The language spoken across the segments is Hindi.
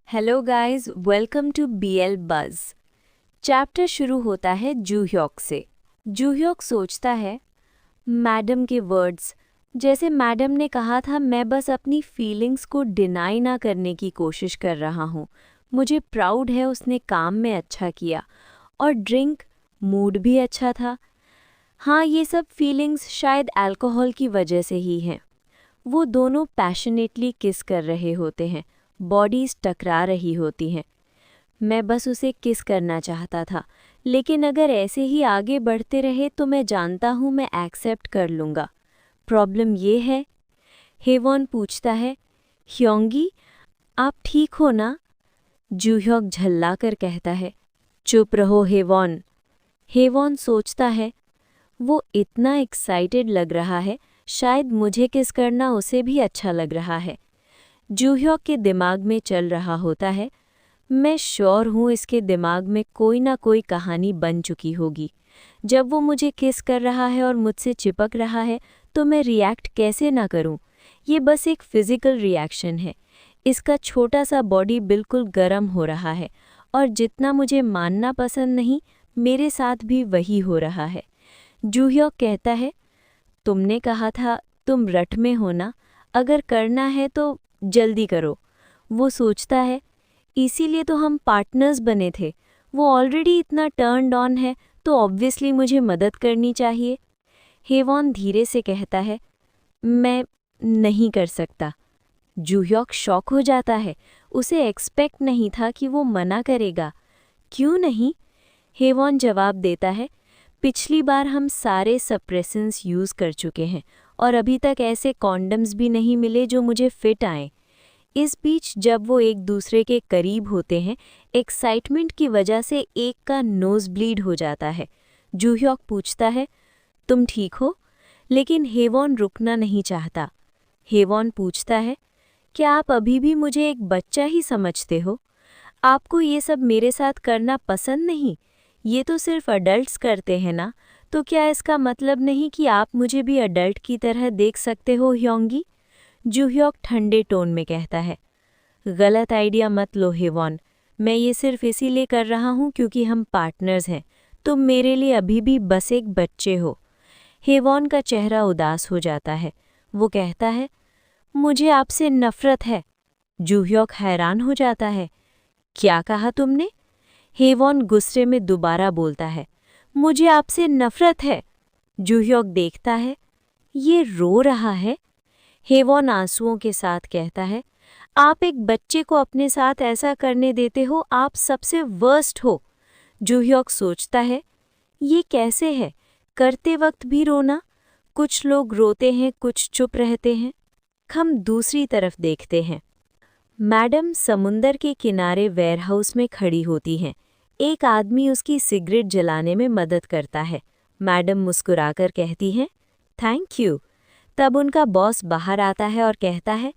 Hello guys, welcome to BL buzz. Chapter शुरू होता है जूह्योक से। जूह्योक सोचता है, मैडम के वर्ड्स, जैसे मैडम ने कहा था मैं बस अपनी फीलिंग्स को डिनाई ना करने की कोशिश कर रहा हूँ। मुझे प्राउड है उसने काम में अच्छा किया और ड्रिंक, मूड भी अच्छा था। हाँ, ये सब फीलिंग्स शायद अल्कोहल की वजह से ही हैं। वो दोनों पैशनेटली किस कर रहे होते हैं, बॉडीज टकरा रही होती हैं। मैं बस उसे किस करना चाहता था, लेकिन अगर ऐसे ही आगे बढ़ते रहे तो मैं जानता हूँ मैं एक्सेप्ट कर लूँगा। प्रॉब्लम ये है, हेवॉन पूछता है, ह्योंगी आप ठीक हो ना? जूह्योक झल्ला कर कहता है, चुप रहो हेवॉन। हेवॉन सोचता है, वो इतना एक्साइटेड लग रहा है, शायद मुझे किस करना उसे भी अच्छा लग रहा है। जूह्योक के दिमाग में चल रहा होता है, मैं श्योर हूँ इसके दिमाग में कोई ना कोई कहानी बन चुकी होगी। जब वो मुझे किस कर रहा है और मुझसे चिपक रहा है तो मैं रिएक्ट कैसे ना करूँ। ये बस एक फिज़िकल रिएक्शन है। इसका छोटा सा बॉडी बिल्कुल गर्म हो रहा है और जितना मुझे मानना पसंद नहीं, मेरे साथ भी वही हो रहा है। जूह्योक कहता है, तुमने कहा था तुम रट में हो ना, अगर करना है तो जल्दी करो। वो सोचता है, इसीलिए तो हम पार्टनर्स बने थे। वो ऑलरेडी इतना टर्न्ड ऑन है तो ऑब्वियसली मुझे मदद करनी चाहिए। हेवॉन धीरे से कहता है, मैं नहीं कर सकता। जूह्योक शॉक हो जाता है, उसे एक्सपेक्ट नहीं था कि वो मना करेगा। क्यों नहीं? हेवॉन जवाब देता है, पिछली बार हम सारे सप्रेसेंस यूज़ कर चुके हैं और अभी तक ऐसे कॉन्डम्स भी नहीं मिले जो मुझे फिट आएं। इस बीच जब वो एक दूसरे के करीब होते हैं, एक्साइटमेंट की वजह से एक का नोज़ ब्लीड हो जाता है। जूह्योक पूछता है, तुम ठीक हो? लेकिन हेवॉन रुकना नहीं चाहता। हेवॉन पूछता है, क्या आप अभी भी मुझे एक बच्चा ही समझते हो? आपको ये सब मेरे साथ करना पसंद नहीं? ये तो सिर्फ अडल्ट्स करते हैं ना, तो क्या इसका मतलब नहीं कि आप मुझे भी अडल्ट की तरह देख सकते हो ह्योंगी? जूह्योक ठंडे टोन में कहता है, गलत आइडिया मत लो हेवॉन। मैं ये सिर्फ इसीलिए कर रहा हूँ क्योंकि हम पार्टनर्स हैं। तुम मेरे लिए अभी भी बस एक बच्चे हो। हेवॉन का चेहरा उदास हो जाता है। वो कहता है, मुझे आपसे नफरत है। जूह्योक हैरान हो जाता है, क्या कहा तुमने? हेवॉन गुस्से में दोबारा बोलता है, मुझे आपसे नफरत है। जूह्योक देखता है, ये रो रहा है। हेवॉन आंसुओं के साथ कहता है, आप एक बच्चे को अपने साथ ऐसा करने देते हो, आप सबसे वर्स्ट हो। जूह्योक सोचता है, ये कैसे है, करते वक्त भी रोना? कुछ लोग रोते हैं, कुछ चुप रहते हैं। हम दूसरी तरफ देखते हैं। मैडम समुंदर के किनारे वेयरहाउस में खड़ी होती हैं। एक आदमी उसकी सिगरेट जलाने में मदद करता है। मैडम मुस्कुराकर कहती हैं, थैंक यू। तब उनका बॉस बाहर आता है और कहता है,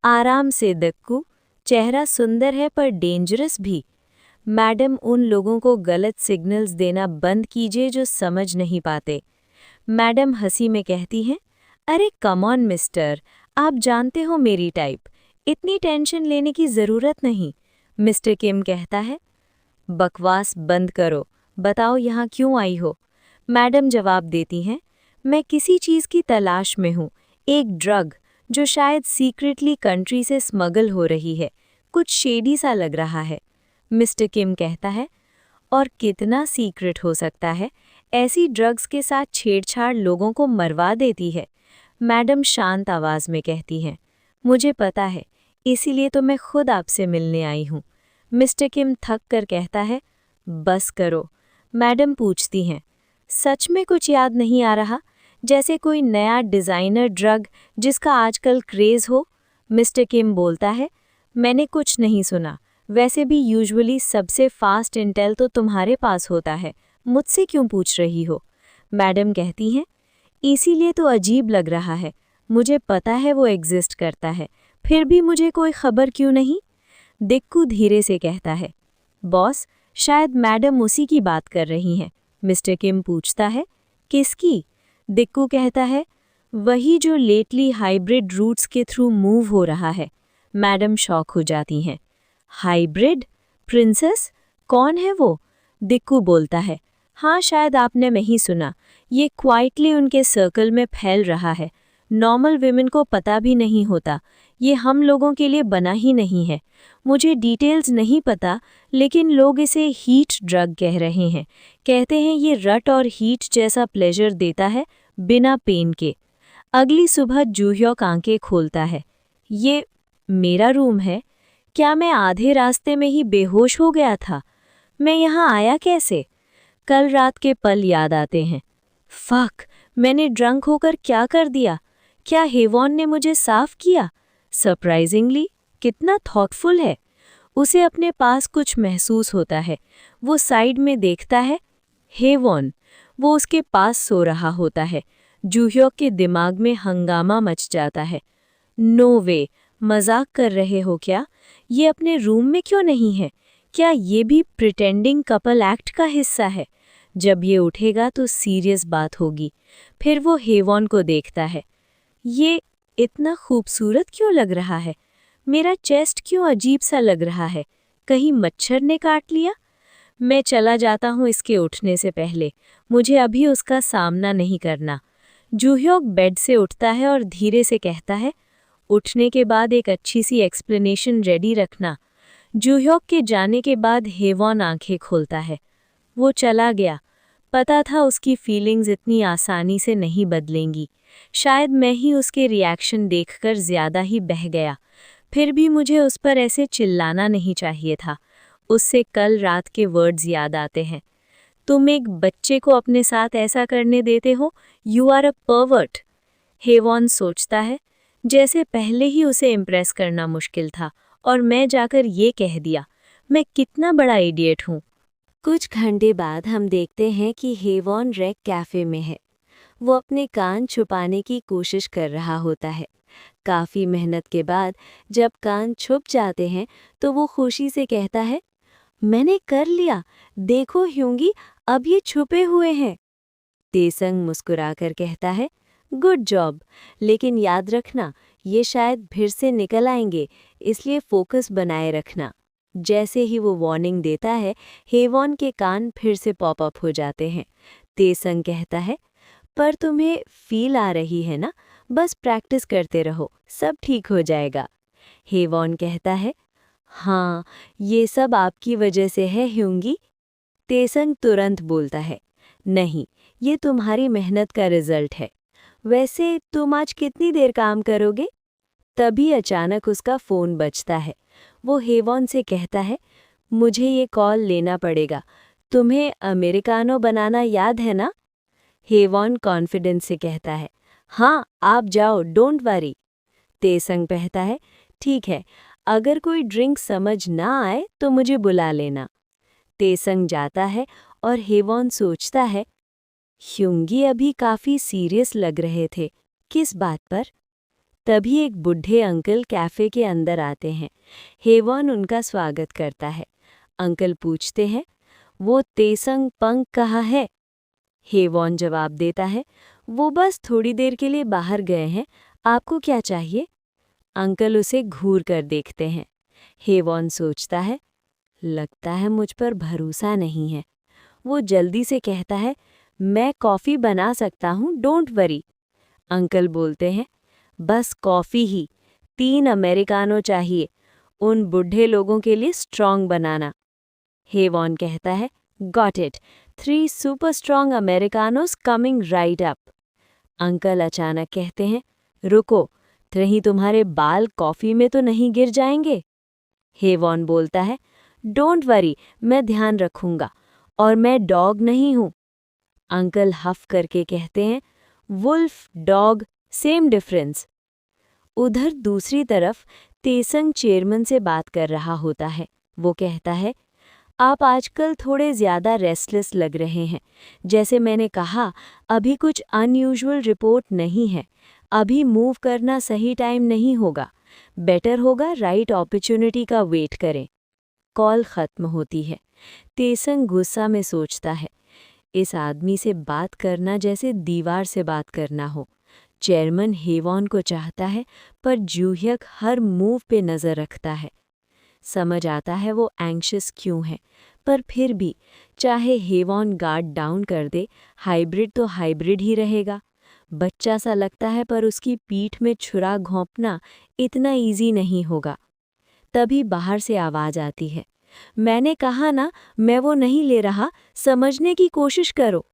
आराम से दक्कू, चेहरा सुंदर है पर डेंजरस भी। मैडम उन लोगों को गलत सिग्नल्स देना बंद कीजिए जो समझ नहीं पाते। मैडम हंसी में कहती हैं, अरे कम ऑन मिस्टर, आप जानते हो मेरी टाइप, इतनी टेंशन लेने की ज़रूरत नहीं। मिस्टर किम कहता है, बकवास बंद करो, बताओ यहाँ क्यों आई हो? मैडम जवाब देती हैं, मैं किसी चीज़ की तलाश में हूँ, एक ड्रग जो शायद सीक्रेटली कंट्री से स्मगल हो रही है, कुछ शेडी सा लग रहा है। मिस्टर किम कहता है, और कितना सीक्रेट हो सकता है? ऐसी ड्रग्स के साथ छेड़छाड़ लोगों को मरवा देती है। मैडम शांत आवाज़ में कहती हैं, मुझे पता है, इसीलिए तो मैं खुद आपसे मिलने आई हूँ। मिस्टर किम थक कर कहता है, बस करो। मैडम पूछती हैं, सच में कुछ याद नहीं आ रहा? जैसे कोई नया डिज़ाइनर ड्रग जिसका आजकल क्रेज़ हो? मिस्टर किम बोलता है, मैंने कुछ नहीं सुना। वैसे भी यूजुअली सबसे फास्ट इंटेल तो तुम्हारे पास होता है, मुझसे क्यों पूछ रही हो? मैडम कहती हैं, इसीलिए तो अजीब लग रहा है। मुझे पता है वो एग्जिस्ट करता है, फिर भी मुझे कोई खबर क्यों नहीं? दिक्कू धीरे से कहता है, बॉस, शायद मैडम उसी की बात कर रही हैं। मिस्टर किम पूछता है, किसकी? दिक्कू कहता है, वही जो लेटली हाइब्रिड रूट्स के थ्रू मूव हो रहा है। मैडम शॉक हो जाती हैं। Hybrid princess? कौन है वो? दिक्कू बोलता है। हाँ, शायद आपने नहीं सुना। ये क्वाइटली उनके सर्कल में फैल रहा है। नॉर्मल विमेन को पता भी नहीं होता। ये हम लोगों के लिए बना ही नहीं है। मुझे डिटेल्स नहीं पता, लेकिन लोग इसे हीट ड्रग कह रहे हैं। कहते हैं ये रट और हीट जैसा प्लेजर देता है बिना पेन के। अगली सुबह जूह्योक आंखें खोलता है। ये मेरा रूम है? क्या मैं आधे रास्ते में ही बेहोश हो गया था? मैं यहाँ आया कैसे? कल रात के पल याद आते हैं। फक, मैंने ड्रंक होकर क्या कर दिया? क्या हेवॉन ने मुझे साफ किया? सरप्राइजिंगली कितना थॉटफुल है। उसे अपने पास कुछ महसूस होता है। वो साइड में देखता है। हेवॉन, वो उसके पास सो रहा होता है। जूह्योक के दिमाग में हंगामा मच जाता है। नो वे, मजाक कर रहे हो क्या? ये अपने रूम में क्यों नहीं है? क्या ये भी प्रिटेंडिंग कपल एक्ट का हिस्सा है? जब ये उठेगा तो सीरियस बात होगी। फिर वो हेवॉन को देखता है। ये इतना खूबसूरत क्यों लग रहा है? मेरा चेस्ट क्यों अजीब सा लग रहा है? कहीं मच्छर ने काट लिया? मैं चला जाता हूँ इसके उठने से पहले। मुझे अभी उसका सामना नहीं करना। जूह्योक बेड से उठता है और धीरे से कहता है, उठने के बाद एक अच्छी सी एक्सप्लेनेशन रेडी रखना। जूह्योक के जाने के बाद हेवॉन आंखें खोलता है। वो चला गया। पता था उसकी फीलिंग्स इतनी आसानी से नहीं बदलेंगी। शायद मैं ही उसके रिएक्शन देखकर ज़्यादा ही बह गया। फिर भी मुझे उस पर ऐसे चिल्लाना नहीं चाहिए था। उससे कल रात के वर्ड्स याद आते हैं। तुम एक बच्चे को अपने साथ ऐसा करने देते हो? You are a pervert. हेवॉन सोचता है, जैसे पहले ही उसे इम्प्रेस करना मुश्किल था और मैं जाकर ये कह दिया। मैं कितना बड़ा इडियट हूँ। कुछ घंटे बाद हम देखते हैं कि हेवॉन रेक कैफ़े में है। वो अपने कान छुपाने की कोशिश कर रहा होता है। काफ़ी मेहनत के बाद जब कान छुप जाते हैं तो वो खुशी से कहता है, मैंने कर लिया, देखो ह्यूंगी, अब ये छुपे हुए हैं। तेसंग मुस्कुराकर कहता है, गुड जॉब, लेकिन याद रखना ये शायद फिर से निकल आएंगे, इसलिए फोकस बनाए रखना। जैसे ही वो वार्निंग देता है, हेवॉन के कान फिर से पॉप अप हो जाते हैं। तेसंग कहता है, पर तुम्हें फील आ रही है ना? बस प्रैक्टिस करते रहो, सब ठीक हो जाएगा। हेवॉन कहता है, हाँ, ये सब आपकी वजह से है ह्यूंगी। तेसंग तुरंत बोलता है, नहीं, ये तुम्हारी मेहनत का रिजल्ट है। वैसे तुम आज कितनी देर काम करोगे? तभी अचानक उसका फ़ोन बजता है। वो हेवॉन से कहता है, मुझे ये कॉल लेना पड़ेगा। तुम्हें अमेरिकानो बनाना याद है ना? हेवॉन कॉन्फिडेंस से कहता है, हाँ, आप जाओ, डोंट वरी। तेसंग कहता है, ठीक है, अगर कोई ड्रिंक समझ ना आए तो मुझे बुला लेना। तेसंग जाता है और हेवॉन सोचता है, ह्यूंगी अभी काफ़ी सीरियस लग रहे थे, किस बात पर? तभी एक बूढ़े अंकल कैफ़े के अंदर आते हैं। हेवॉन उनका स्वागत करता है। अंकल पूछते हैं, वो तेसंग पंग कहाँ है? हेवॉन जवाब देता है, वो बस थोड़ी देर के लिए बाहर गए हैं, आपको क्या चाहिए? अंकल उसे घूर कर देखते हैं। हेवॉन सोचता है, लगता है मुझ पर भरोसा नहीं है। वो जल्दी से कहता है, मैं कॉफ़ी बना सकता हूँ, डोंट वरी। अंकल बोलते हैं, बस कॉफ़ी ही, 3 अमेरिकानो चाहिए, उन बूढ़े लोगों के लिए स्ट्रॉन्ग बनाना। हेवॉन कहता है, got it, 3 super strong americanos coming right up. Uncle अचानक कहते हैं, रुको, कहीं तुम्हारे बाल कॉफ़ी में तो नहीं गिर जाएंगे? हेवॉन बोलता है, डोंट वरी, मैं ध्यान रखूंगा, और मैं डॉग नहीं हूँ। अंकल हफ करके कहते हैं, वुल्फ डॉग सेम डिफरेंस। उधर दूसरी तरफ तेसंग चेयरमैन से बात कर रहा होता है। वो कहता है, आप आजकल थोड़े ज़्यादा रेस्टलेस लग रहे हैं। जैसे मैंने कहा, अभी कुछ अनयूजुअल रिपोर्ट नहीं है। अभी मूव करना सही टाइम नहीं होगा। बेटर होगा राइट अपॉर्चुनिटी का वेट करें। कॉल ख़त्म होती है। तेसंग गुस्सा में सोचता है, इस आदमी से बात करना जैसे दीवार से बात करना हो। चेयरमैन हेवॉन को चाहता है, पर जूह्यक हर मूव पे नज़र रखता है। समझ आता है वो एंग्शियस क्यों है, पर फिर भी चाहे हेवॉन गार्ड डाउन कर दे, हाइब्रिड तो हाइब्रिड ही रहेगा। बच्चा सा लगता है पर उसकी पीठ में छुरा घोंपना इतना इजी नहीं होगा। तभी बाहर से आवाज आती है, मैंने कहा ना मैं वो नहीं ले रहा, समझने की कोशिश करो।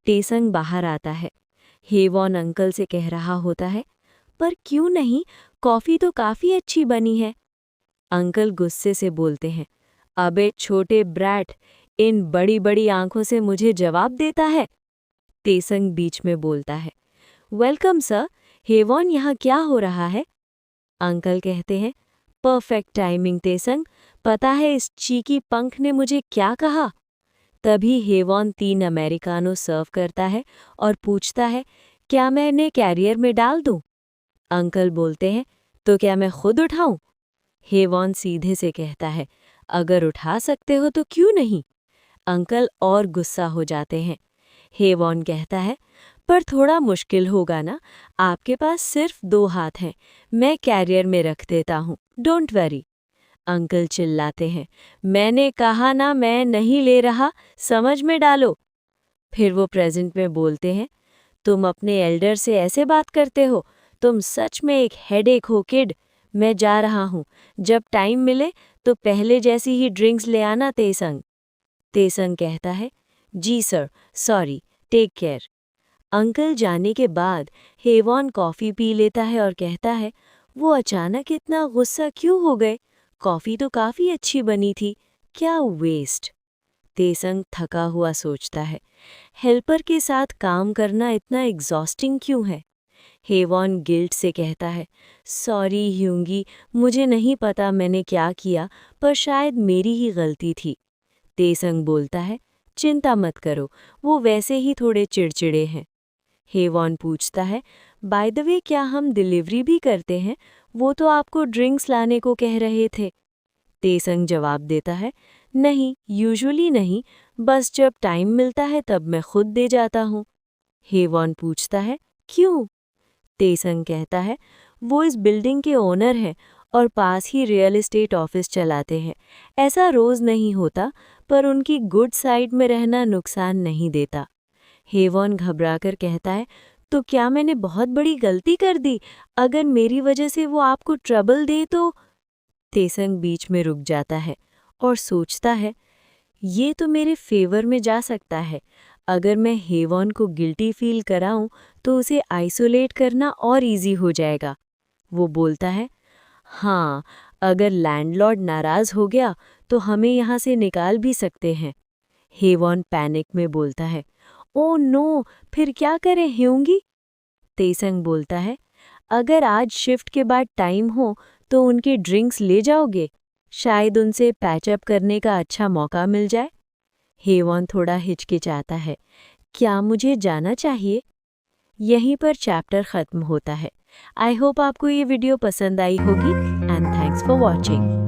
टेसंग बाहर आता है। हेवॉन अंकल से कह रहा होता है, पर क्यों नहीं, कॉफ़ी तो काफ़ी अच्छी बनी है। अंकल गुस्से से बोलते हैं, अबे छोटे ब्रैट, इन बड़ी बड़ी आंखों से मुझे जवाब देता है। टेसंग बीच में बोलता है, वेलकम सर, हेवॉन यहाँ क्या हो रहा है? अंकल कहते हैं, परफेक्ट टाइमिंग टेसंग, पता है इस चीकी पंख ने मुझे क्या कहा? तभी हेवॉन 3 अमेरिकानो सर्व करता है और पूछता है, क्या मैं इन्हें कैरियर में डाल दूं? अंकल बोलते हैं, तो क्या मैं खुद उठाऊं? हेवॉन सीधे से कहता है, अगर उठा सकते हो तो क्यों नहीं? अंकल और गुस्सा हो जाते हैं। हेवॉन कहता है, पर थोड़ा मुश्किल होगा ना, आपके पास सिर्फ 2 हाथ हैं, मैं कैरियर में रख देता हूँ, डोंट वरी। अंकल चिल्लाते हैं, मैंने कहा ना मैं नहीं ले रहा, समझ में डालो। फिर वो प्रेजेंट में बोलते हैं, तुम अपने एल्डर से ऐसे बात करते हो, तुम सच में एक हेडेक हो किड। मैं जा रहा हूँ, जब टाइम मिले तो पहले जैसी ही ड्रिंक्स ले आना तेसंग। तेसंग कहता है, जी sir, sorry, take care. Uncle जाने के बाद हेवॉन कॉफ़ी पी लेता है और कहता है, वो अचानक इतना गुस्सा क्यों हो गए? कॉफ़ी तो काफ़ी अच्छी बनी थी, क्या वेस्ट। तेसंग थका हुआ सोचता है, हेल्पर के साथ काम करना इतना एग्जॉस्टिंग क्यों है? हेवॉन गिल्ट से कहता है, सॉरी ह्यूंगी, मुझे नहीं पता मैंने क्या किया, पर शायद मेरी ही गलती थी। तेसंग बोलता है, चिंता मत करो, वो वैसे ही थोड़े चिड़चिड़े हैं। हेवॉन पूछता है, बाय द वे क्या हम डिलीवरी भी करते हैं? वो तो आपको ड्रिंक्स लाने को कह रहे थे। तेसंग जवाब देता है, नहीं, यूजुअली नहीं, बस जब टाइम मिलता है तब मैं खुद दे जाता हूँ। हेवॉन पूछता है, क्यों? तेसंग कहता है, वो इस बिल्डिंग के ओनर हैं और पास ही रियल एस्टेट ऑफिस चलाते हैं। ऐसा रोज़ नहीं होता, पर उनकी गुड साइड में रहना नुकसान नहीं देता। हेवॉन घबराकर कहता है, तो क्या मैंने बहुत बड़ी गलती कर दी? अगर मेरी वजह से वो आपको ट्रबल दे तो? तेसंग बीच में रुक जाता है और सोचता है, ये तो मेरे फेवर में जा सकता है। अगर मैं हेवॉन को गिल्टी फील कराऊं तो उसे आइसोलेट करना और इजी हो जाएगा। वो बोलता है, हाँ, अगर लैंडलॉर्ड नाराज हो गया तो हमें यहाँ से निकाल भी सकते हैं। हेवॉन पैनिक में बोलता है, ओ नो, फिर क्या करें ह्यूंगी? तेसंग बोलता है, अगर आज शिफ्ट के बाद टाइम हो तो उनकी ड्रिंक्स ले जाओगे? शायद उनसे पैचअप करने का अच्छा मौका मिल जाए। हेवॉन थोड़ा हिचकिचाता है, क्या मुझे जाना चाहिए? यहीं पर चैप्टर ख़त्म होता है। आई होप आपको ये वीडियो पसंद आई होगी एंड थैंक्स फॉर वॉचिंग।